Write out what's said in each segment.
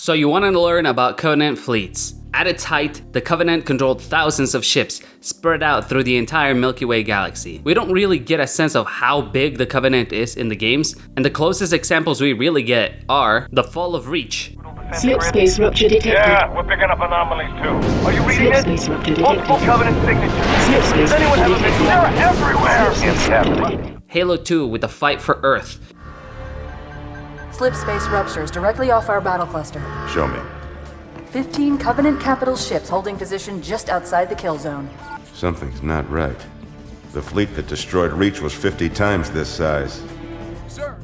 So you want to learn about Covenant fleets. At its height, the Covenant controlled thousands of ships spread out through the entire Milky Way galaxy. We don't really get a sense of how big the Covenant is in the games, and the closest examples we really get are the fall of Reach. Slip space rupture detected. Yeah, we're picking up anomalies too. Are you reading Slip it? space rupture detected. Multiple Covenant signatures. Slip space Does anyone have a rupture vision? detected. They're everywhere! Slip space rupture detected. Halo 2 with the fight for Earth. Slip space ruptures directly off our battle cluster. Show me. 15 Covenant capital ships holding position just outside the kill zone. Something's not right. The fleet that destroyed Reach was 50 times this size.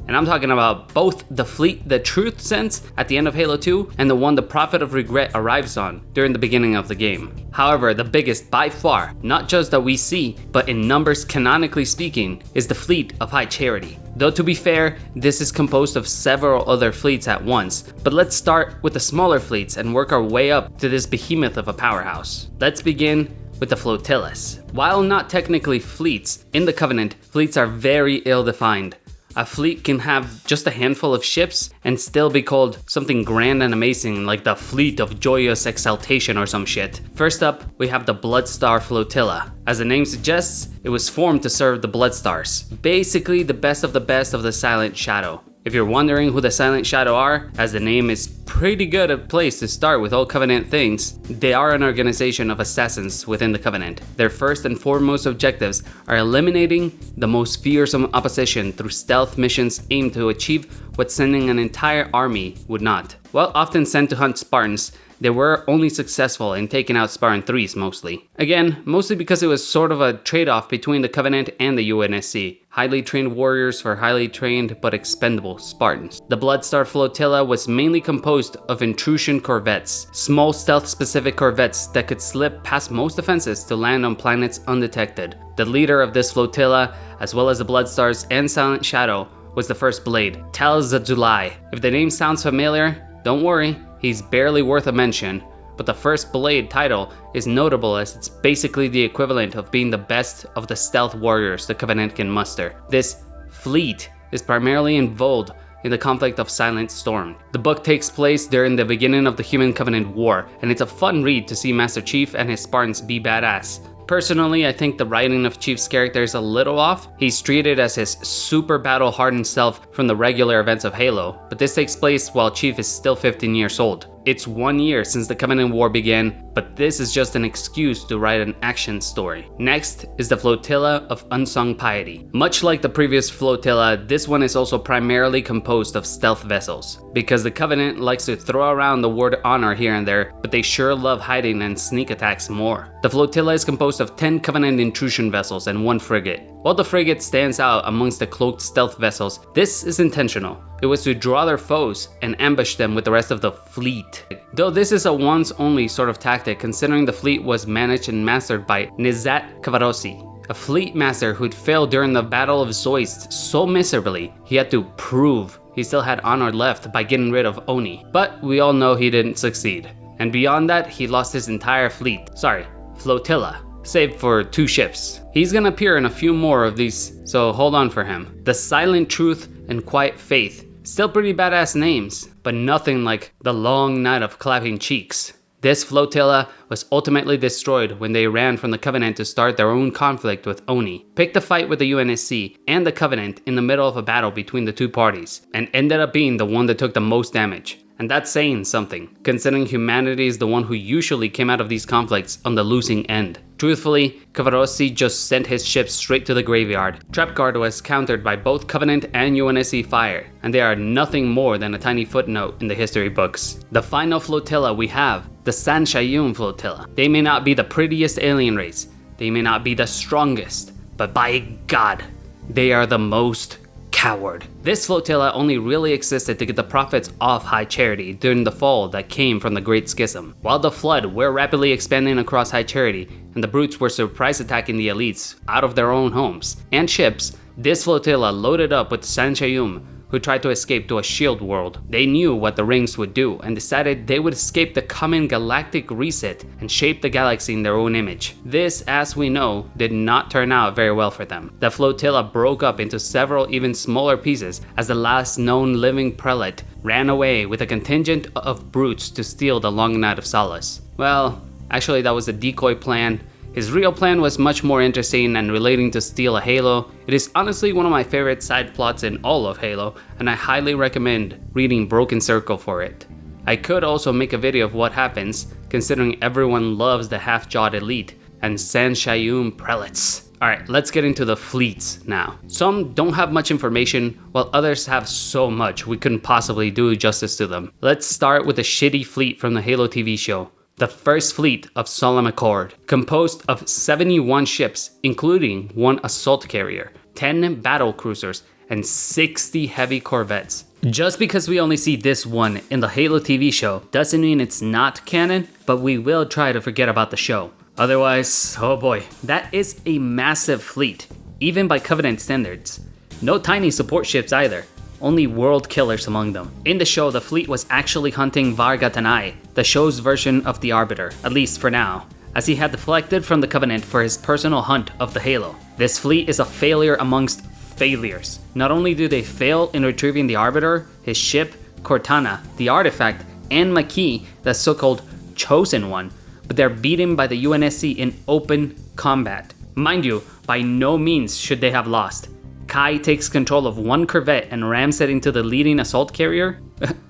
And I'm talking about both the fleet the Truth sends at the end of Halo 2 and the one the Prophet of Regret arrives on during the beginning of the game. However, the biggest by far, not just that we see, but in numbers canonically speaking, is the fleet of High Charity. Though to be fair, this is composed of several other fleets at once, but let's start with the smaller fleets and work our way up to this behemoth of a powerhouse. Let's begin with the flotillas. While not technically fleets, in the Covenant, fleets are very ill-defined. A fleet can have just a handful of ships and still be called something grand and amazing like the Fleet of Joyous Exaltation or some shit. First up, we have the Bloodstar Flotilla. As the name suggests, it was formed to serve the Bloodstars, basically the best of the Silent Shadow. If you're wondering who the Silent Shadow are, as the name is pretty good a place to start with all Covenant things, they are an organization of assassins within the Covenant. Their first and foremost objectives are eliminating the most fearsome opposition through stealth missions aimed to achieve what sending an entire army would not. While often sent to hunt Spartans, they were only successful in taking out Spartan 3s mostly. Again, mostly because it was sort of a trade-off between the Covenant and the UNSC. Highly trained warriors for highly trained but expendable Spartans. The Bloodstar Flotilla was mainly composed of intrusion corvettes, small stealth-specific corvettes that could slip past most defenses to land on planets undetected. The leader of this flotilla, as well as the Bloodstars and Silent Shadow, was the First Blade, Tal Zazulai. If the name sounds familiar, don't worry. He's barely worth a mention, but the First Blade title is notable as it's basically the equivalent of being the best of the stealth warriors the Covenant can muster. This fleet is primarily involved in the conflict of Silent Storm. The book takes place during the beginning of the Human Covenant War, and it's a fun read to see Master Chief and his Spartans be badass. Personally, I think the writing of Chief's character is a little off. He's treated as his super battle-hardened self from the regular events of Halo, but this takes place while Chief is still 15 years old. It's 1 year since the Covenant War began, but this is just an excuse to write an action story. Next is the Flotilla of Unsung Piety. Much like the previous flotilla, this one is also primarily composed of stealth vessels, because the Covenant likes to throw around the word honor here and there, but they sure love hiding and sneak attacks more. The flotilla is composed of 10 Covenant intrusion vessels and 1 frigate. While the frigate stands out amongst the cloaked stealth vessels, this is intentional. It was to draw their foes and ambush them with the rest of the fleet. Though this is a once-only sort of tactic, considering the fleet was managed and mastered by Nizat Kavarossi, a fleet master who'd failed during the Battle of Zoist so miserably, he had to prove he still had honor left by getting rid of Oni. But we all know he didn't succeed. And beyond that, he lost his entire flotilla, save for 2 ships. He's gonna appear in a few more of these, so hold on for him. The Silent Truth and Quiet Faith. Still pretty badass names, but nothing like the Long Night of Clapping Cheeks. This flotilla was ultimately destroyed when they ran from the Covenant to start their own conflict with Oni, picked a fight with the UNSC and the Covenant in the middle of a battle between the two parties, and ended up being the one that took the most damage. And that's saying something, considering humanity is the one who usually came out of these conflicts on the losing end. Truthfully, Kavarossi just sent his ships straight to the graveyard. Trapguard was countered by both Covenant and UNSC fire, and they are nothing more than a tiny footnote in the history books. The final flotilla we have, the San Shayun Flotilla. They may not be the prettiest alien race, they may not be the strongest, but by God, they are the most coward. This flotilla only really existed to get the prophets off High Charity during the fall that came from the Great Schism. While the Flood were rapidly expanding across High Charity, and the Brutes were surprise attacking the elites out of their own homes and ships, this flotilla loaded up with San Shayum, who tried to escape to a shield world. They knew what the rings would do and decided they would escape the coming galactic reset and shape the galaxy in their own image. This, as we know, did not turn out very well for them. The flotilla broke up into several even smaller pieces as the last known living prelate ran away with a contingent of brutes to steal the Long Night of Solace. Well, actually that was a decoy plan. His real plan was much more interesting and relating to steal a Halo. It is honestly one of my favorite side plots in all of Halo, and I highly recommend reading Broken Circle for it. I could also make a video of what happens, considering everyone loves the half-jawed elite and San Shayum prelates. Alright, let's get into the fleets now. Some don't have much information, while others have so much we couldn't possibly do justice to them. Let's start with the shitty fleet from the Halo TV show. The First Fleet of Solemn Accord, composed of 71 ships, including 1 assault carrier, 10 battle cruisers, and 60 heavy corvettes. Just because we only see this one in the Halo TV show doesn't mean it's not canon, but we will try to forget about the show. Otherwise, oh boy, that is a massive fleet, even by Covenant standards. No tiny support ships either. Only world killers among them. In the show, the fleet was actually hunting Vargatanai, the show's version of the Arbiter, at least for now, as he had deflected from the Covenant for his personal hunt of the Halo. This fleet is a failure amongst failures. Not only do they fail in retrieving the Arbiter, his ship, Cortana, the artifact, and Makee, the so-called Chosen One, but they're beaten by the UNSC in open combat. Mind you, by no means should they have lost. Kai takes control of 1 corvette and rams it into the leading assault carrier?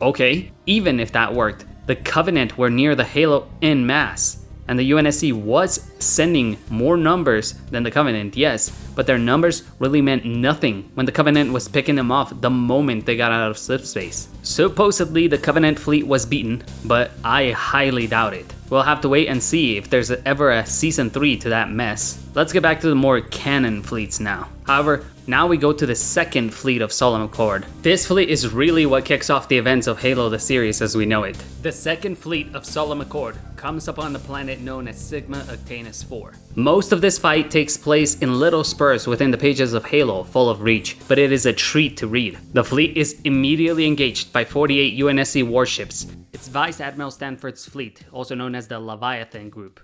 Okay, even if that worked, the Covenant were near the Halo en masse, and the UNSC was sending more numbers than the Covenant, yes, but their numbers really meant nothing when the Covenant was picking them off the moment they got out of slipspace. Supposedly the Covenant fleet was beaten, but I highly doubt it. We'll have to wait and see if there's ever a season 3 to that mess. Let's get back to the more canon fleets now. However, now we go to the second fleet of Solemn Accord. This fleet is really what kicks off the events of Halo the series as we know it. The second fleet of Solemn Accord comes upon the planet known as Sigma Octanus 4. Most of this fight takes place in little spurs within the pages of Halo full of Reach, but it is a treat to read. The fleet is immediately engaged by 48 UNSC warships. It's Vice Admiral Stanford's fleet, also known as the Leviathan Group.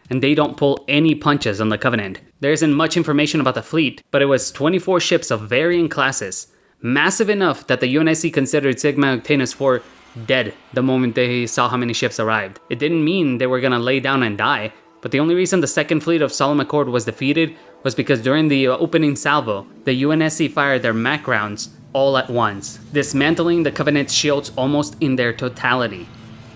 And they don't pull any punches on the Covenant. There isn't much information about the fleet, but it was 24 ships of varying classes, massive enough that the UNSC considered Sigma Octanus 4 dead the moment they saw how many ships arrived. It didn't mean they were gonna lay down and die, but the only reason the second fleet of Solemn Accord was defeated was because during the opening salvo, the UNSC fired their MAC rounds all at once, dismantling the Covenant's shields almost in their totality.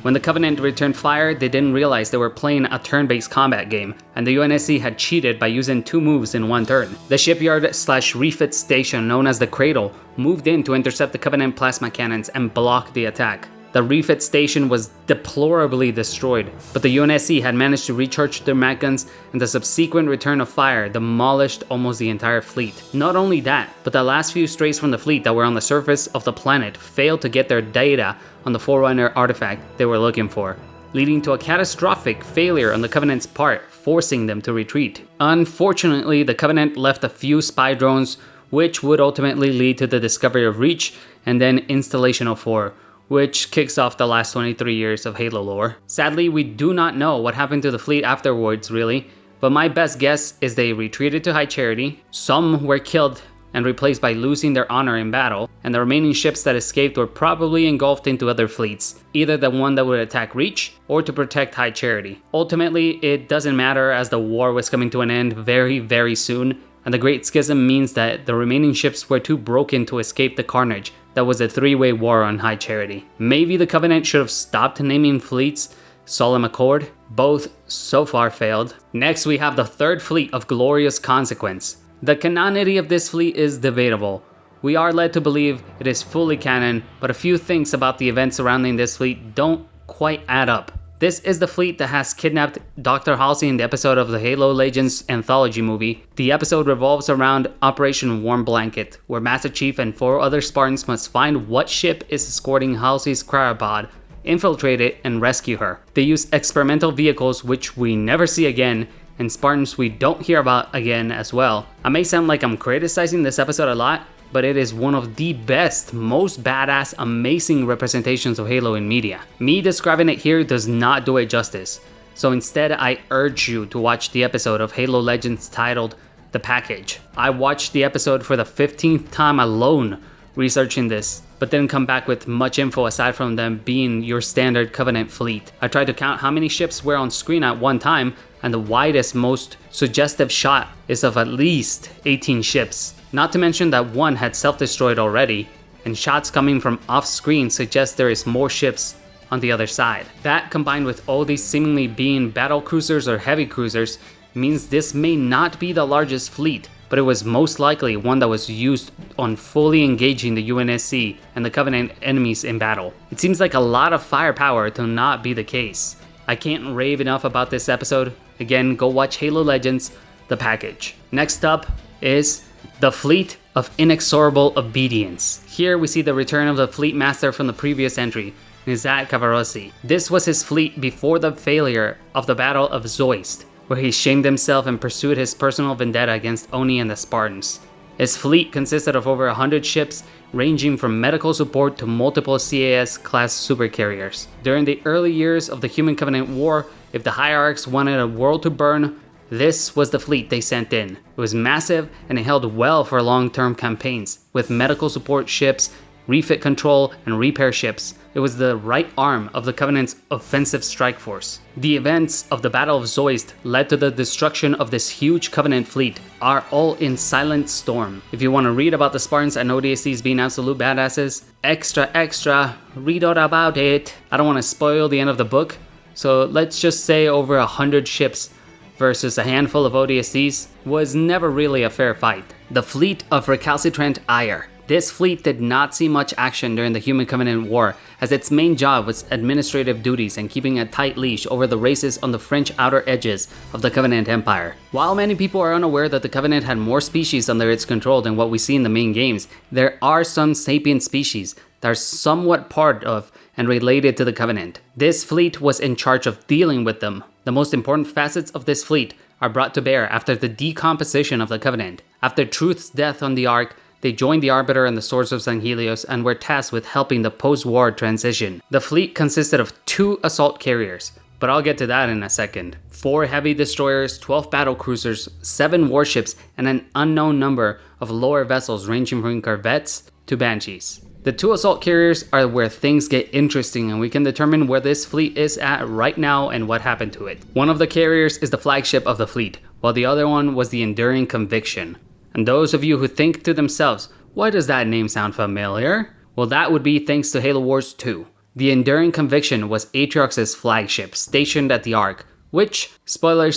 When the Covenant returned fire, they didn't realize they were playing a turn-based combat game, and the UNSC had cheated by using 2 moves in 1 turn. The shipyard/refit station known as the Cradle moved in to intercept the Covenant plasma cannons and block the attack. The refit station was deplorably destroyed, but the UNSC had managed to recharge their mag guns, and the subsequent return of fire demolished almost the entire fleet. Not only that, but the last few strays from the fleet that were on the surface of the planet failed to get their data on the Forerunner artifact they were looking for, leading to a catastrophic failure on the Covenant's part, forcing them to retreat. Unfortunately, the Covenant left a few spy drones, which would ultimately lead to the discovery of Reach and then installation of 4, which kicks off the last 23 years of Halo lore. Sadly, we do not know what happened to the fleet afterwards really, but my best guess is they retreated to High Charity, some were killed and replaced by losing their honor in battle, and the remaining ships that escaped were probably engulfed into other fleets, either the one that would attack Reach or to protect High Charity. Ultimately, it doesn't matter as the war was coming to an end very soon, and the Great Schism means that the remaining ships were too broken to escape the carnage that was a 3-way war on High Charity. Maybe the Covenant should have stopped naming fleets Solemn Accord. Both so far failed. Next we have the third fleet of Glorious Consequence. The canonity of this fleet is debatable. We are led to believe it is fully canon, but a few things about the events surrounding this fleet don't quite add up. This is the fleet that has kidnapped Dr. Halsey in the episode of the Halo Legends anthology movie. The episode revolves around Operation Warm Blanket, where Master Chief and 4 other Spartans must find what ship is escorting Halsey's cryopod, infiltrate it, and rescue her. They use experimental vehicles which we never see again, and Spartans we don't hear about again as well. I may sound like I'm criticizing this episode a lot, but it is one of the best, most badass, amazing representations of Halo in media. Me describing it here does not do it justice, so instead I urge you to watch the episode of Halo Legends titled The Package. I watched the episode for the 15th time alone researching this, but didn't come back with much info aside from them being your standard Covenant fleet. I tried to count how many ships were on screen at one time, and the widest, most suggestive shot is of at least 18 ships. Not to mention that one had self-destroyed already, and shots coming from off-screen suggest there is more ships on the other side. That, combined with all these seemingly being battle cruisers or heavy cruisers, means this may not be the largest fleet, but it was most likely one that was used on fully engaging the UNSC and the Covenant enemies in battle. It seems like a lot of firepower to not be the case. I can't rave enough about this episode. Again, go watch Halo Legends, The Package. Next up is the Fleet of Inexorable Obedience. Here we see the return of the Fleet Master from the previous entry, Nizat Kavarossi. This was his fleet before the failure of the Battle of Zoist, where he shamed himself and pursued his personal vendetta against Oni and the Spartans. His fleet consisted of over 100 ships, ranging from medical support to multiple CAS-class supercarriers. During the early years of the Human Covenant War, if the Hierarchs wanted a world to burn, this was the fleet they sent in. It was massive and it held well for long-term campaigns, with medical support ships, refit control, and repair ships. It was the right arm of the Covenant's offensive strike force. The events of the Battle of Zoist led to the destruction of this huge Covenant fleet, are all in Silent Storm. If you want to read about the Spartans and ODSTs being absolute badasses, extra, read all about it. I don't want to spoil the end of the book, so let's just say over 100 ships versus a handful of ODSTs was never really a fair fight. The Fleet of Recalcitrant Ire. This fleet did not see much action during the Human Covenant War, as its main job was administrative duties and keeping a tight leash over the races on the French outer edges of the Covenant Empire. While many people are unaware that the Covenant had more species under its control than what we see in the main games, there are some sapient species that are somewhat part of and related to the Covenant. This fleet was in charge of dealing with them. The most important facets of this fleet are brought to bear after the decomposition of the Covenant. After Truth's death on the Ark, they joined the Arbiter and the Swords of St. Helios and were tasked with helping the post-war transition. The fleet consisted of 2 assault carriers, but I'll get to that in a second, 4 heavy destroyers, 12 battle cruisers, 7 warships, and an unknown number of lower vessels ranging from corvettes to banshees. The 2 assault carriers are where things get interesting and we can determine where this fleet is at right now and what happened to it. One of the carriers is the flagship of the fleet, while the other one was the Enduring Conviction. And those of you who think to themselves, why does that name sound familiar? Well, that would be thanks to Halo Wars 2. The Enduring Conviction was Atriox's flagship, stationed at the Ark, which, spoiler,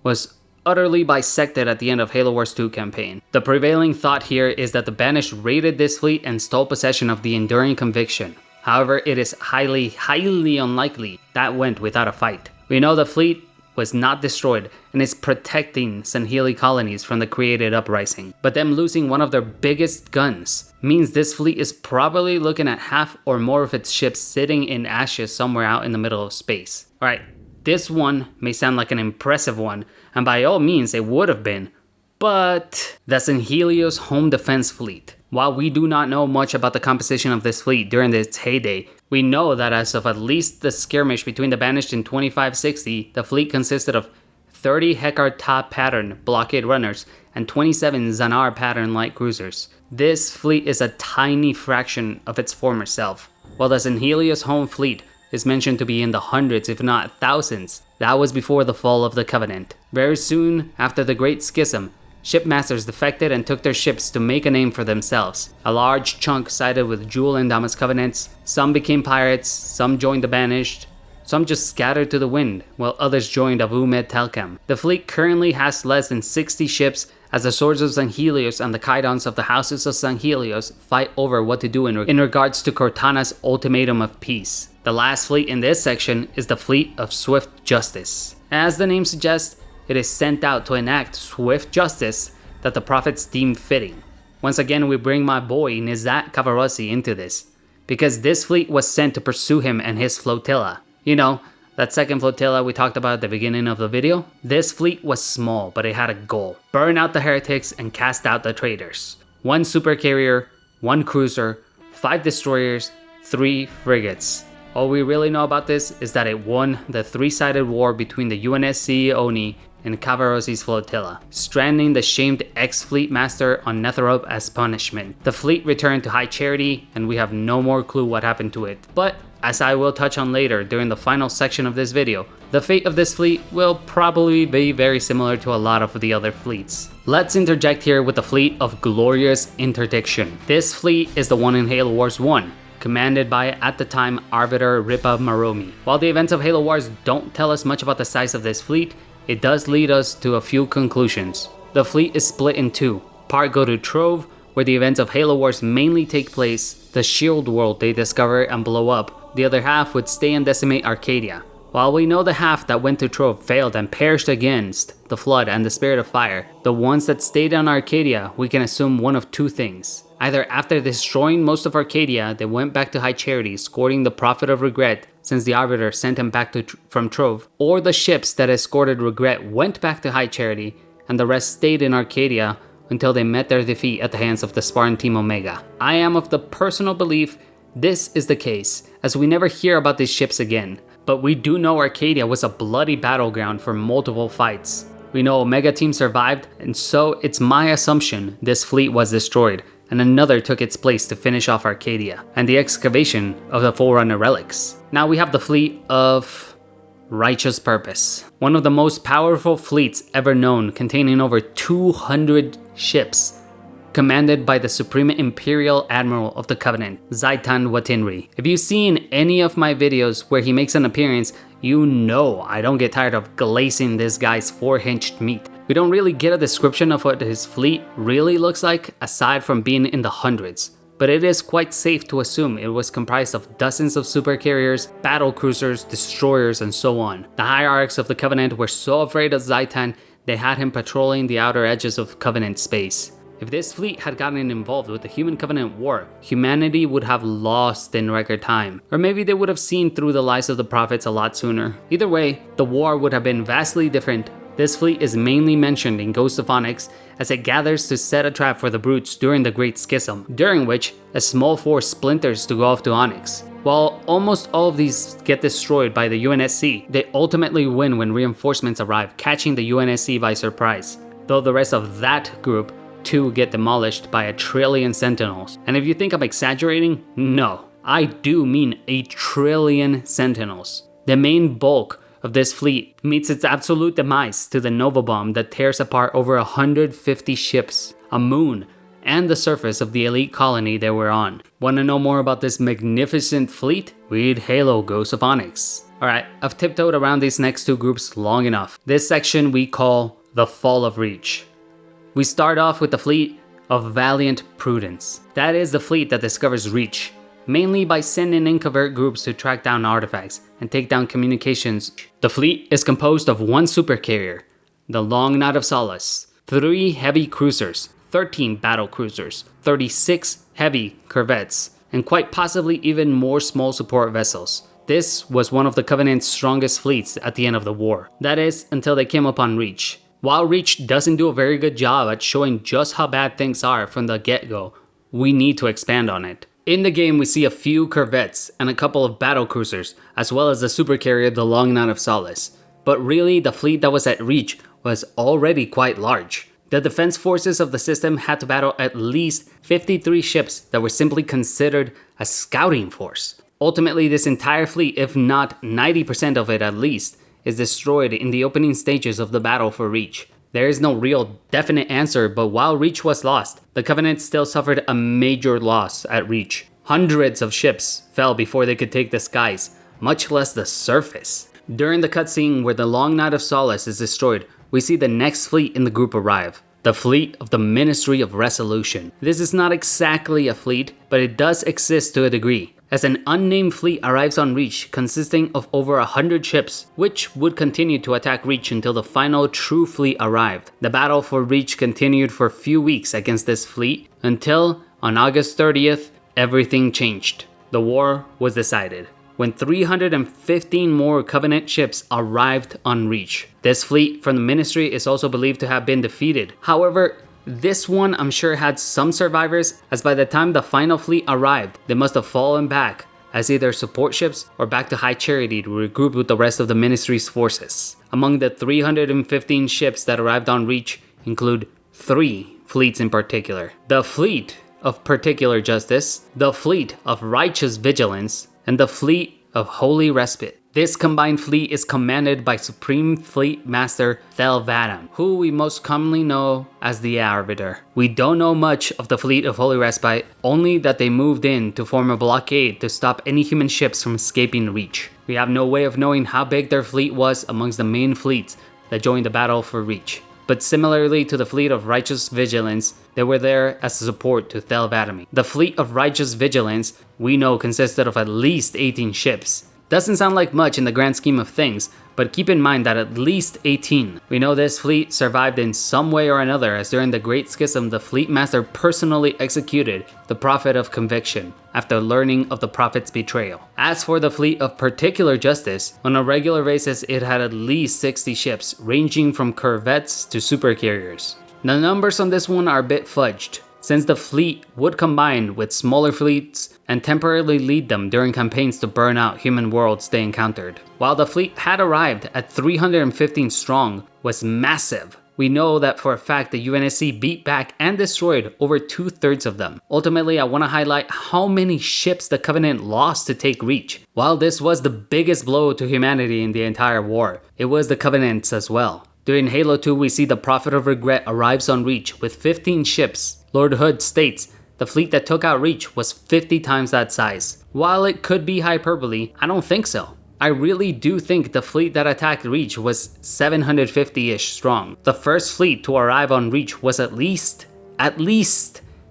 was utterly bisected at the end of Halo Wars 2 campaign. The prevailing thought here is that the Banished raided this fleet and stole possession of the Enduring Conviction. However, it is highly unlikely that went without a fight. We know the fleet was not destroyed and is protecting Sanheli colonies from the created uprising. But them losing one of their biggest guns means this fleet is probably looking at half or more of its ships sitting in ashes somewhere out in the middle of space. Alright, this one may sound like an impressive one, and by all means it would have been, but the Sanhelios home defense fleet. While we do not know much about the composition of this fleet during its heyday, we know that as of at least the skirmish between the Banished in 2560, the fleet consisted of 30 Hekar top pattern blockade runners and 27 Zanar pattern light cruisers. This fleet is a tiny fraction of its former self. While the Sanhelios home fleet is mentioned to be in the hundreds if not thousands, that was before the fall of the Covenant. Very soon after the Great Schism, shipmasters defected and took their ships to make a name for themselves. A large chunk sided with Jewel and Damas Covenants, some became pirates, some joined the Banished, some just scattered to the wind, while others joined Avu Med Telkam. The fleet currently has less than 60 ships as the Swords of St. Helios and the Kaidons of the Houses of St. Helios fight over what to do in regards to Cortana's ultimatum of peace. The last fleet in this section is the Fleet of Swift Justice. As the name suggests, it is sent out to enact swift justice that the prophets deem fitting. Once again, we bring my boy Nizat Kavarossi into this, because this fleet was sent to pursue him and his flotilla. You know, that second flotilla we talked about at the beginning of the video? This fleet was small, but it had a goal: burn out the heretics and cast out the traitors. 1 supercarrier, 1 cruiser, 5 destroyers, 3 frigates. All we really know about this is that it won the 3-sided war between the UNSC Oni and Cavarosi's flotilla, stranding the shamed ex-fleet master on Netherop as punishment. The fleet returned to High Charity, and we have no more clue what happened to it. But, as I will touch on later during the final section of this video, the fate of this fleet will probably be very similar to a lot of the other fleets. Let's interject here with the fleet of Glorious Interdiction. This fleet is the one in Halo Wars 1, commanded by, at the time, Arbiter Ripa Maromi. While the events of Halo Wars don't tell us much about the size of this fleet, it does lead us to a few conclusions. The fleet is split in two. Part go to Trove, where the events of Halo Wars mainly take place, the shield world they discover and blow up. The other half would stay and decimate Arcadia. While we know the half that went to Trove failed and perished against the Flood and the Spirit of Fire, the ones that stayed on Arcadia, we can assume one of two things. Either after destroying most of Arcadia, they went back to High Charity, scoring the Prophet of Regret since the Arbiter sent him back from Trove, or the ships that escorted Regret went back to High Charity, and the rest stayed in Arcadia until they met their defeat at the hands of the Spartan Team Omega. I am of the personal belief this is the case, as we never hear about these ships again, but we do know Arcadia was a bloody battleground for multiple fights. We know Omega Team survived, and so it's my assumption this fleet was destroyed, and another took its place to finish off Arcadia, and the excavation of the Forerunner relics. Now we have the fleet of Righteous Purpose, one of the most powerful fleets ever known, containing over 200 ships, commanded by the Supreme Imperial Admiral of the Covenant, Zaitan Watinri. If you've seen any of my videos where he makes an appearance, you know I don't get tired of glazing this guy's 4-hinged meat. We don't really get a description of what his fleet really looks like, aside from being in the hundreds. But it is quite safe to assume it was comprised of dozens of supercarriers, battle cruisers, destroyers, and so on. The hierarchs of the Covenant were so afraid of Zaitan, they had him patrolling the outer edges of Covenant space. If this fleet had gotten involved with the Human Covenant War, humanity would have lost in record time. Or maybe they would have seen through the lies of the prophets a lot sooner. Either way, the war would have been vastly different. This fleet is mainly mentioned in Ghost of Onyx as it gathers to set a trap for the Brutes during the Great Schism, during which a small force splinters to go off to Onyx. While almost all of these get destroyed by the UNSC, they ultimately win when reinforcements arrive, catching the UNSC by surprise. Though the rest of that group too get demolished by 1 trillion Sentinels. And if you think I'm exaggerating, no, I do mean 1 trillion Sentinels. The main bulk of this fleet meets its absolute demise to the Nova Bomb that tears apart over 150 ships, a moon, and the surface of the elite colony they were on. Want to know more about this magnificent fleet? Read Halo Ghost of Onyx. Alright, I've tiptoed around these next two groups long enough. This section we call the Fall of Reach. We start off with the fleet of Valiant Prudence. That is the fleet that discovers Reach, mainly by sending in covert groups to track down artifacts and take down communications. The fleet is composed of 1 supercarrier, the Long Night of Solace, 3 heavy cruisers, 13 battle cruisers, 36 heavy corvettes, and quite possibly even more small support vessels. This was one of the Covenant's strongest fleets at the end of the war. That is, until they came upon Reach. While Reach doesn't do a very good job at showing just how bad things are from the get-go, we need to expand on it. In the game, we see a few corvettes and a couple of battle cruisers, as well as the supercarrier the Long Night of Solace. But really, the fleet that was at Reach was already quite large. The defense forces of the system had to battle at least 53 ships that were simply considered a scouting force. Ultimately, this entire fleet, if not 90% of it at least, is destroyed in the opening stages of the battle for Reach. There is no real definite answer, but while Reach was lost, the Covenant still suffered a major loss at Reach. Hundreds of ships fell before they could take the skies, much less the surface. During the cutscene where the Long Night of Solace is destroyed, we see the next fleet in the group arrive. The fleet of the Ministry of Resolution. This is not exactly a fleet, but it does exist to a degree, as an unnamed fleet arrives on Reach consisting of over 100 ships, which would continue to attack Reach until the final true fleet arrived. The battle for Reach continued for a few weeks against this fleet, until, on August 30th, everything changed. The war was decided, when 315 more Covenant ships arrived on Reach. This fleet from the Ministry is also believed to have been defeated. However, This one I'm sure had some survivors, as by the time the final fleet arrived, they must have fallen back as either support ships or back to High Charity to regroup with the rest of the Ministry's forces. Among the 315 ships that arrived on Reach include 3 fleets in particular. The Fleet of Particular Justice, the Fleet of Righteous Vigilance, and the Fleet of Holy Respite. This combined fleet is commanded by Supreme Fleet Master Thelvadam, who we most commonly know as the Arbiter. We don't know much of the Fleet of Holy Respite, only that they moved in to form a blockade to stop any human ships from escaping Reach. We have no way of knowing how big their fleet was amongst the main fleets that joined the battle for Reach. But similarly to the Fleet of Righteous Vigilance, they were there as a support to Thelvadam. The Fleet of Righteous Vigilance we know consisted of at least 18 ships. Doesn't sound like much in the grand scheme of things, but keep in mind that at least 18. We know this fleet survived in some way or another, as during the Great Schism the Fleet Master personally executed the Prophet of Conviction after learning of the Prophet's betrayal. As for the Fleet of Particular Justice, on a regular basis it had at least 60 ships, ranging from corvettes to supercarriers. The numbers on this one are a bit fudged, since the fleet would combine with smaller fleets and temporarily lead them during campaigns to burn out human worlds they encountered. While the fleet had arrived at 315 strong was massive, we know that for a fact the UNSC beat back and destroyed over 2/3 of them. Ultimately, I want to highlight how many ships the Covenant lost to take Reach. While this was the biggest blow to humanity in the entire war, it was the Covenant's as well. During Halo 2, we see the Prophet of Regret arrives on Reach with 15 ships. Lord Hood states the fleet that took out Reach was 50 times that size. While it could be hyperbole, I don't think so. I really do think the fleet that attacked Reach was 750-ish strong. The first fleet to arrive on Reach was at least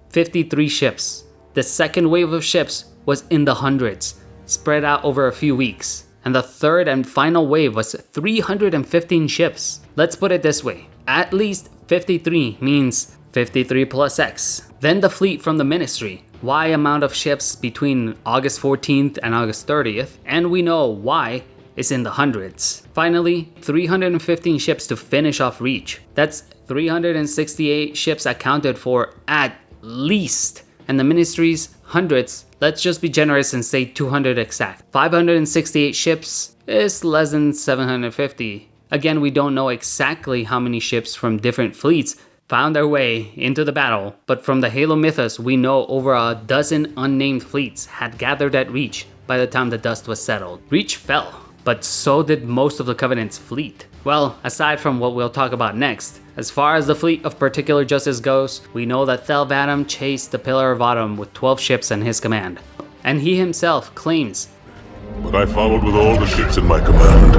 53 ships. The second wave of ships was in the hundreds, spread out over a few weeks. And the third and final wave was 315 ships. Let's put it this way, at least 53 means 53 plus X. Then the fleet from the Ministry. Y amount of ships between August 14th and August 30th, and we know Y is in the hundreds. Finally, 315 ships to finish off Reach. That's 368 ships accounted for at least, and the Ministry's hundreds, let's just be generous and say 200 exact. 568 ships is less than 750. Again, we don't know exactly how many ships from different fleets found their way into the battle, but from the Halo mythos, we know over a dozen unnamed fleets had gathered at Reach by the time the dust was settled. Reach fell, but so did most of the Covenant's fleet. Well, aside from what we'll talk about next, as far as the Fleet of Particular Justice goes, we know that Thelvadam chased the Pillar of Autumn with 12 ships in his command. And he himself claims, "But I followed with all the ships in my command."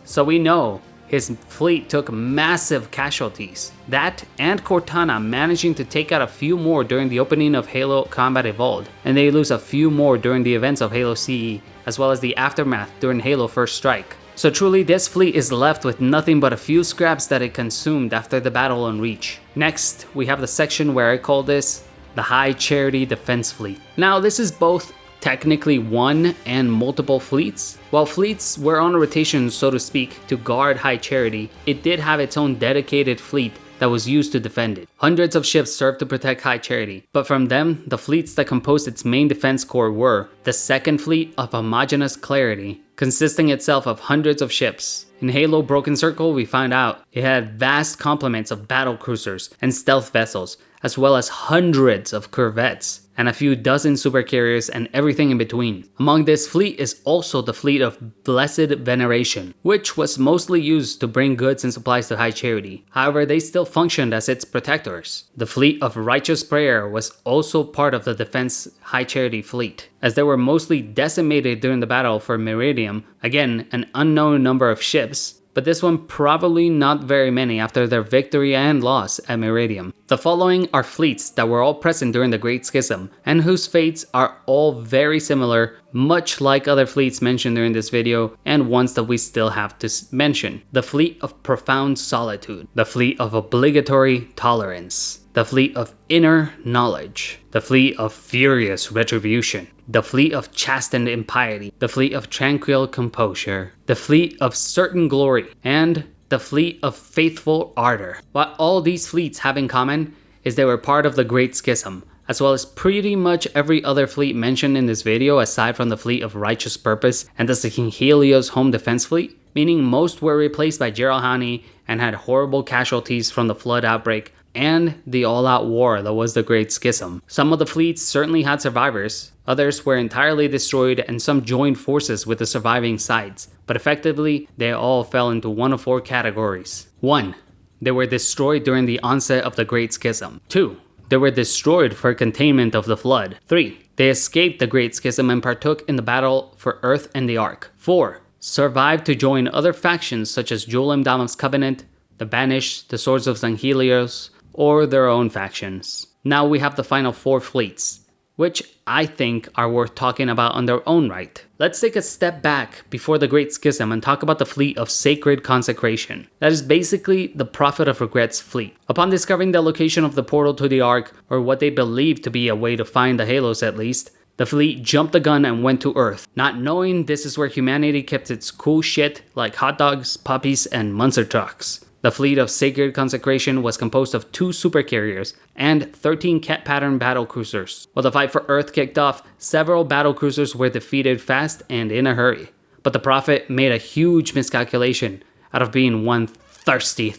So we know his fleet took massive casualties. That and Cortana managing to take out a few more during the opening of Halo Combat Evolved, and they lose a few more during the events of Halo CE, as well as the aftermath during Halo First Strike. So truly this fleet is left with nothing but a few scraps that it consumed after the battle on Reach. Next, we have the section where I call this the High Charity Defense Fleet. Now this is both technically one and multiple fleets. While fleets were on rotation, so to speak, to guard High Charity, it did have its own dedicated fleet that was used to defend it. Hundreds of ships served to protect High Charity, but from them, the fleets that composed its main defense corps were the Second Fleet of Homogeneous Clarity, consisting itself of hundreds of ships. In Halo Broken Circle, we found out it had vast complements of battle cruisers and stealth vessels, as well as hundreds of corvettes, and a few dozen supercarriers and everything in between. Among this fleet is also the Fleet of Blessed Veneration, which was mostly used to bring goods and supplies to High Charity. However, they still functioned as its protectors. The Fleet of Righteous Prayer was also part of the Defense High Charity fleet, as they were mostly decimated during the battle for Meridium, again an unknown number of ships, but this one probably not very many after their victory and loss at Meridium. The following are fleets that were all present during the Great Schism, and whose fates are all very similar, much like other fleets mentioned during this video, and ones that we still have to mention. The Fleet of Profound Solitude, the Fleet of Obligatory Tolerance, the Fleet of Inner Knowledge, the Fleet of Furious Retribution, the Fleet of Chastened Impiety, the Fleet of Tranquil Composure, the Fleet of Certain Glory, and the fleet of Faithful Ardor. What all these fleets have in common is they were part of the Great Schism, as well as pretty much every other fleet mentioned in this video aside from the fleet of Righteous Purpose and the Helios Home Defense Fleet, meaning most were replaced by Jiralhanae and had horrible casualties from the flood outbreak and the all-out war that was the Great Schism. Some of the fleets certainly had survivors, others were entirely destroyed, and some joined forces with the surviving sides, but effectively they all fell into one of four categories. 1. They were destroyed during the onset of the Great Schism. 2. They were destroyed for containment of the flood. 3. They escaped the Great Schism and partook in the battle for Earth and the Ark. 4. Survived to join other factions such as Julim Damav's Covenant, the Banished, the Swords of Helios, or their own factions. Now we have the final 4 fleets, which I think are worth talking about on their own right. Let's take a step back before the Great Schism and talk about the fleet of Sacred Consecration. That is basically the Prophet of Regret's fleet. Upon discovering the location of the portal to the Ark, or what they believed to be a way to find the Halos at least, the fleet jumped the gun and went to Earth, not knowing this is where humanity kept its cool shit like hot dogs, puppies, and monster trucks. The fleet of Sacred Consecration was composed of 2 supercarriers and 13 cat-pattern battlecruisers. While the fight for Earth kicked off, several battlecruisers were defeated fast and in a hurry. But the Prophet made a huge miscalculation out of being one thirsty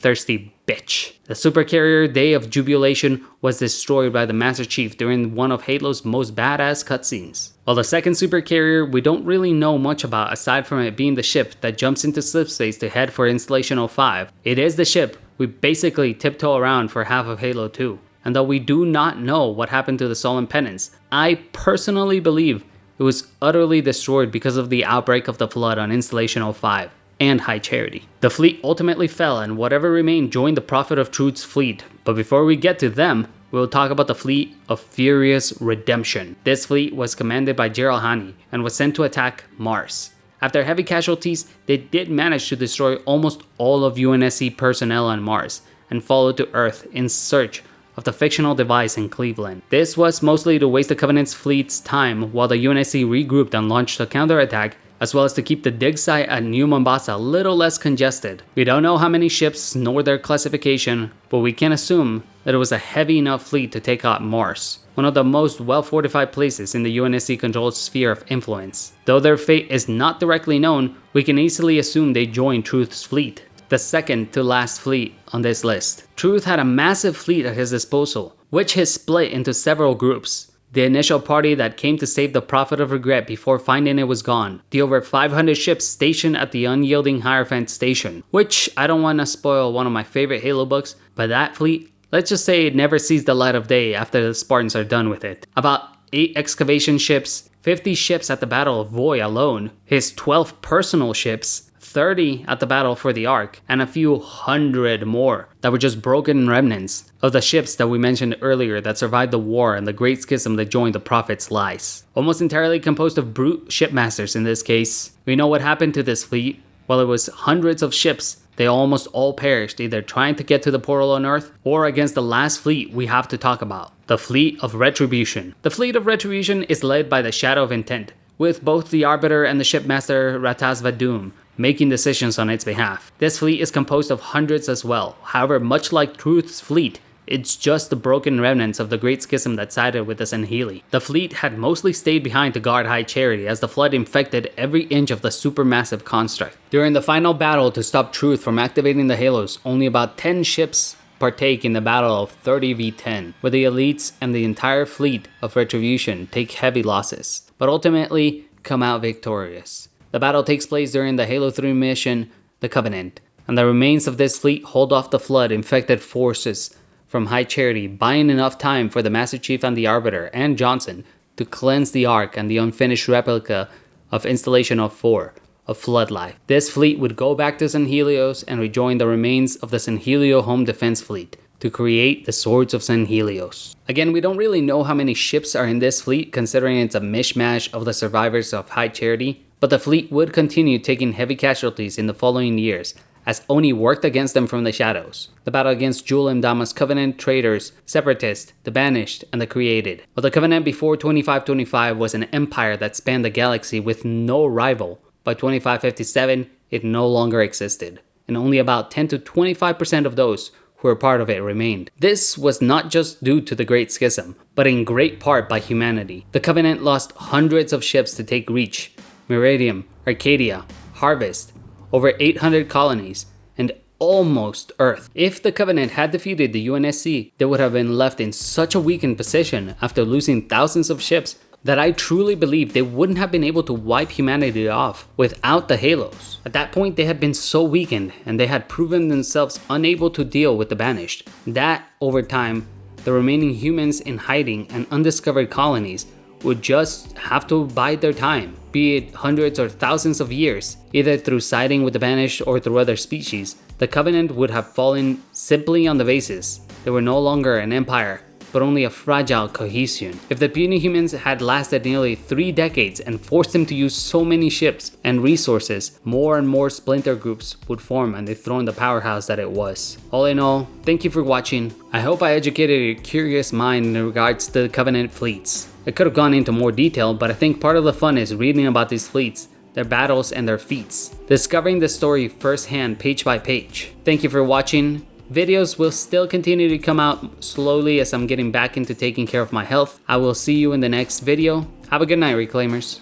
bitch. The supercarrier Day of Jubilation was destroyed by the Master Chief during one of Halo's most badass cutscenes. While the second supercarrier we don't really know much about aside from it being the ship that jumps into slipspace to head for Installation 05, it is the ship we basically tiptoe around for half of Halo 2. And though we do not know what happened to the Solemn Penance, I personally believe it was utterly destroyed because of the outbreak of the flood on Installation 05. And High Charity. The fleet ultimately fell and whatever remained joined the Prophet of Truth's fleet, but before we get to them, we'll talk about the fleet of Furious Redemption. This fleet was commanded by Jiralhanae and was sent to attack Mars. After heavy casualties, they did manage to destroy almost all of UNSC personnel on Mars and followed to Earth in search of the fictional device in Cleveland. This was mostly to waste the Covenant's fleet's time while the UNSC regrouped and launched a counterattack, as well as to keep the dig site at New Mombasa a little less congested. We don't know how many ships nor their classification, but we can assume that it was a heavy enough fleet to take out Mars, one of the most well-fortified places in the UNSC-controlled sphere of influence. Though their fate is not directly known, we can easily assume they joined Truth's fleet, the second to last fleet on this list. Truth had a massive fleet at his disposal, which he split into several groups. The initial party that came to save the Prophet of Regret before finding it was gone. The over 500 ships stationed at the unyielding Hierophant Station, which I don't want to spoil one of my favorite Halo books, but that fleet, let's just say it never sees the light of day after the Spartans are done with it. About 8 excavation ships, 50 ships at the Battle of Voi alone, his 12 personal ships, 30 at the battle for the Ark, and a few hundred more that were just broken remnants of the ships that we mentioned earlier that survived the war and the Great Schism that joined the Prophet's lies. Almost entirely composed of brute shipmasters in this case. We know what happened to this fleet. While it was hundreds of ships, they almost all perished either trying to get to the portal on Earth or against the last fleet we have to talk about, the Fleet of Retribution. The Fleet of Retribution is led by the Shadow of Intent, with both the Arbiter and the shipmaster Rataz Vadum making decisions on its behalf. This fleet is composed of hundreds as well. However, much like Truth's fleet, it's just the broken remnants of the Great Schism that sided with the Sanheli. The fleet had mostly stayed behind to guard High Charity as the flood infected every inch of the supermassive construct. During the final battle to stop Truth from activating the Halos, only about 10 ships partake in the battle of 30 v 10, where the elites and the entire fleet of Retribution take heavy losses, but ultimately come out victorious. The battle takes place during the Halo 3 mission, the Covenant, and the remains of this fleet hold off the flood infected forces from High Charity, buying enough time for the Master Chief and the Arbiter and Johnson to cleanse the Ark and the unfinished replica of Installation 04 of Floodlife. This fleet would go back to San Helios and rejoin the remains of the San Helio Home Defense Fleet to create the Swords of San Helios. Again, we don't really know how many ships are in this fleet considering it's a mishmash of the survivors of High Charity, but the fleet would continue taking heavy casualties in the following years as Oni worked against them from the shadows. The battle against Julim Dama's Covenant, Traitors, Separatists, the Banished, and the Created. While the Covenant before 2525 was an empire that spanned the galaxy with no rival, by 2557 it no longer existed. and only about 10 to 25% of those who were part of it remained. This was not just due to the Great Schism, but in great part by humanity. The Covenant lost hundreds of ships to take Reach, Meridium, Arcadia, Harvest, over 800 colonies, and almost Earth. If the Covenant had defeated the UNSC, they would have been left in such a weakened position after losing thousands of ships that I truly believe they wouldn't have been able to wipe humanity off without the Halos. At that point, they had been so weakened and they had proven themselves unable to deal with the Banished, that over time, the remaining humans in hiding and undiscovered colonies would just have to bide their time, be it hundreds or thousands of years, either through siding with the Banished or through other species. The Covenant would have fallen simply on the basis they were no longer an empire, but only a fragile cohesion. If the puny humans had lasted nearly 3 decades and forced them to use so many ships and resources, more and more splinter groups would form and dethrone the powerhouse that it was. All in all, thank you for watching. I hope I educated your curious mind in regards to the Covenant fleets. I could have gone into more detail, but I think part of the fun is reading about these fleets, their battles and their feats, discovering the story firsthand page by page. Thank you for watching. Videos will still continue to come out slowly as I'm getting back into taking care of my health. I will see you in the next video. Have a good night, Reclaimers.